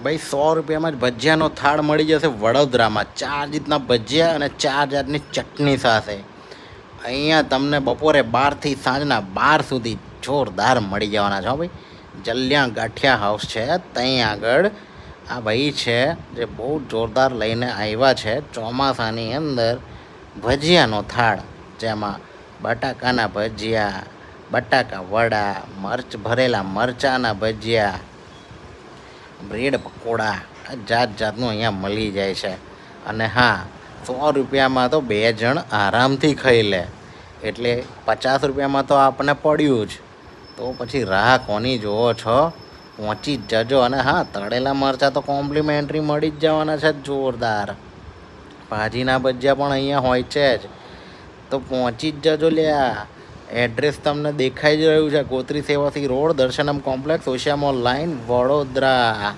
ભાઈ 100 રૂપિયામાં જ ભજીયાનો થાળ મળી જશે વડોદરામાં. 4 જાતના ભજીયા અને 4 જાતની ચટણી સાથે. અહીંયા તમને બપોરે 12થી સાંજના 12 સુધી જોરદાર મળી જવાના છો ભાઈ. જલ્યા ગાંઠિયા હાઉસ છે ત્યાં આગળ આ ભાઈ છે જે બહુ જોરદાર લઈને આવ્યા છે ચોમાસાની અંદર ભજીયાનો થાળ, જેમાં બટાકાના ભજીયા, બટાકા વડા, ભરેલા મરચાંના ભજીયા, બ્રેડ પકોડા, જાત જાતનું અહીંયા મળી જાય છે. અને હા, 100 રૂપિયામાં તો 2 જણ આરામથી ખાઈ લે, એટલે 50 રૂપિયામાં તો આપણને પડ્યું જ. તો પછી રાહ કોની જોવો છો? પહોંચી જ જજો. અને હા, તળેલા મરચાં તો કોમ્પ્લિમેન્ટરી મળી જ જવાના છે જોરદાર. ભાજીના ભજીયા પણ અહીંયા હોય છે જ, તો પહોંચી જ જજો લ્યા. એડ્રેસ તમને દેખાઈ જ રહ્યું છે, Gotri Sevasi road, દર્શનમ complex, Osia mall line, Vadodara.